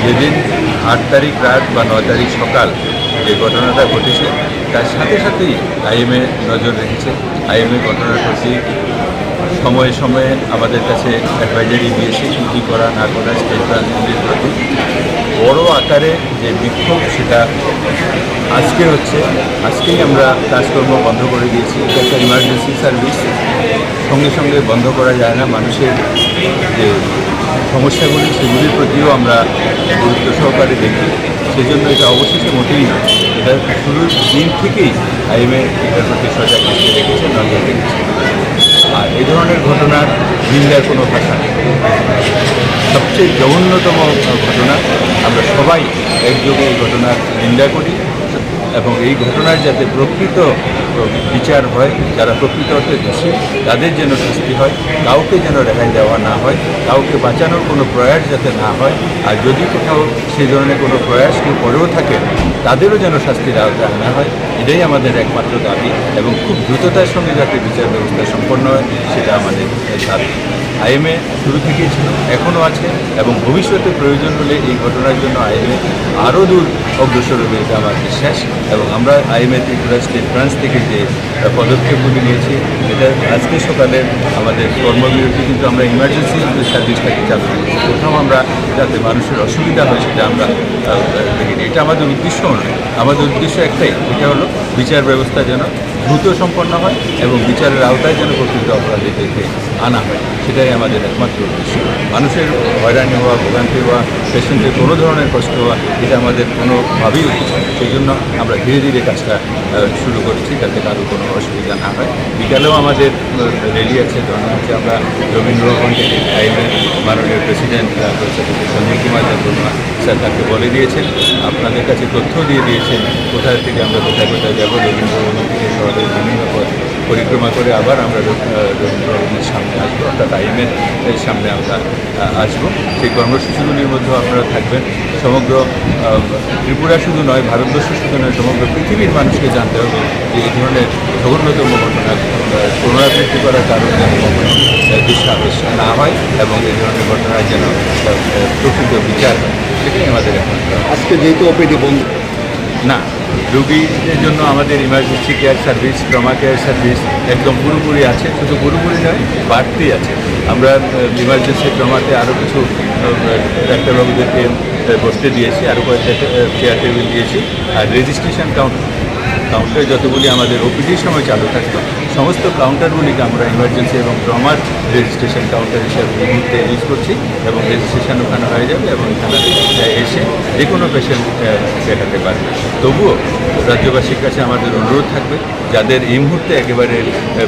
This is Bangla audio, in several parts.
যেদিন 8 তারিখ রাত বা 9 তারিখ সকাল যে ঘটনাটা ঘটেছে তার সাথে সাথেই আইএমএ নজর রেখেছে। আইএমএ ঘটনার প্রতি সময়ে সময়ে আমাদের কাছে অ্যাডভাইজারি দিয়েছে কী করা না করা স্টেট ব্রাঞ্চগুলির প্রতি। বড় আকারে যে বিক্ষোভ সেটা আজকে হচ্ছে, আজকেই আমরা কাজকর্ম বন্ধ করে দিয়েছি। এটা একটা ইমার্জেন্সি সার্ভিস, সঙ্গে সঙ্গে বন্ধ করা যায় না। মানুষের যে সমস্যাগুলি সেগুলির প্রতিও আমরা গুরুত্ব সহকারে দেখি, সেজন্য এটা অবশেষে মোটেই নয়। এটা শুরুর দিন থেকেই আইএমএ এটার প্রতি সজাগ দৃষ্টি রেখেছে, নজর রেখেছে। আর এ ধরনের ঘটনার নিন্দার কোনো ভাষা নেই। সবচেয়ে জঘন্যতম ঘটনা, আমরা সবাই একযোগে এই ঘটনার নিন্দা করি এবং এই ঘটনার যাতে প্রকৃত বিচার হয়, যারা প্রকৃত অর্থে দোষী তাদের যেন শাস্তি হয়, কাউকে যেন রেহাই দেওয়া না হয়, কাউকে বাঁচানোর কোনো প্রয়াস যাতে না হয়। আর যদি কোথাও সেই ধরনের কোনো প্রয়াস কেউ করেও থাকে তাদেরও যেন শাস্তির আওতায় আনা হয়, এটাই আমাদের একমাত্র দাবি। এবং খুব দ্রুততার সঙ্গে যাতে বিচার ব্যবস্থা সম্পন্ন হয় সেটা আমাদের দাবি। আইএমএ শুরু থেকেই ছিল, এখনও আছে এবং ভবিষ্যতে প্রয়োজন হলে এই ঘটনার জন্য আইএমএ আরও দূর অগ্রসর হবে, এটা আমার বিশ্বাস। এবং আমরা আইএমএ ত্রিপুরা স্টেট ব্রাঞ্চ থেকে যে পদক্ষেপগুলি নিয়েছি, এটা আজকে সকালে আমাদের কর্মবিরতি কিন্তু আমরা ইমার্জেন্সি সার্ভিসটাকে চালু করেছি। প্রথম আমরা যাতে মানুষের অসুবিধা হয় সেটা আমরা দেখিনি। এটা আমাদের উদ্দেশ্যও নয়, আমাদের উদ্দেশ্য একটাই, এটা হলো বিচার ব্যবস্থা যেন দ্রুত সম্পন্ন হয় এবং বিচারের আওতায় যেন প্রকৃত অপরাধীদেরকে আনা হয়, সেটাই আমাদের একমাত্র উদ্দেশ্য। মানুষের হয়রানি হওয়া, ভোগান্তি হওয়া, পেশেন্টের কোনো ধরনের কষ্ট হওয়া, এটা আমাদের কোনোভাবেই উদ্দেশ্য নয়। সেই জন্য আমরা ধীরে ধীরে কাজটা শুরু করেছি যাতে কারো কোনো অসুবিধা না হয়। বিকালেও আমাদের রেলি আছে, ধর্ম আছে। আমরা রবীন্দ্রভবন থেকে আইএমএ মাননীয় প্রেসিডেন্ট সঞ্জয় কুমার দেববর্মা স্যার তাকে বলে দিয়েছেন, আপনাদের কাছে তথ্য দিয়ে দিয়েছেন কোথায় থেকে আমরা কোথায় কোথায় যাবো। রবীন্দ্রভবন থেকে শহরের বিভিন্ন পথ পরিক্রমা করে আবার আমরা রবীন্দ্রভবনের সামনে আসবো, অর্থাৎ আইএমএর সামনে আমরা আসবো। সেই কর্মসূচিগুলির মধ্যেও আপনারা থাকবেন। সমগ্র ত্রিপুরা শুধু নয়, ভারতবর্ষ শুধু নয়, সমগ্র পৃথিবীর মানুষকে জানতে হবে যে এই ধরনের জঘন্যতম ঘটনা পুনরাবৃত্তি করার কারণে যেন কখনো দুঃসাহস না হয় এবং এই ধরনের ঘটনার যেন প্রকৃত বিচার হয়, সেটাই আমাদের এখন। আজকে যেহেতু ওপিডি বন্ধ না, রোগীদের জন্য আমাদের emergency care service, trauma care service একদম পুরোপুরি আছে। শুধু পুরোপুরি নয়, বাড়তি আছে। আমরা ইমার্জেন্সি ট্রমাতে আরও কিছু ডাক্তারবাবুদেরকে বসতে দিয়েছি, আরও কয়েকটা চেয়ার টেবিল দিয়েছি। আর রেজিস্ট্রেশন কাউন্টার যতগুলি আমাদের ওপিডির সময় চালু থাকতো, সমস্ত কাউন্টারগুলিকে আমরা ইমার্জেন্সি এবং ট্রমার রেজিস্ট্রেশন কাউন্টার হিসেবে এই মুহূর্তে ইউজ করছি এবং রেজিস্ট্রেশন ওখানে হয়ে যাবে এবং এখানে এসে যে কোনো পেশেন্ট দেখাতে পারবে। তবুও রাজ্যবাসীর কাছে আমাদের অনুরোধ থাকবে, যাদের এই মুহূর্তে একেবারে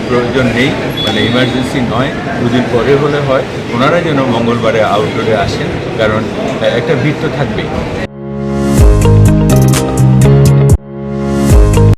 প্রয়োজন নেই, মানে ইমার্জেন্সি নয়, দুদিন পরে হলে হয়, ওনারা যেন মঙ্গলবারে আউটডোরে আসেন, কারণ একটা ভিড় তো থাকবেই।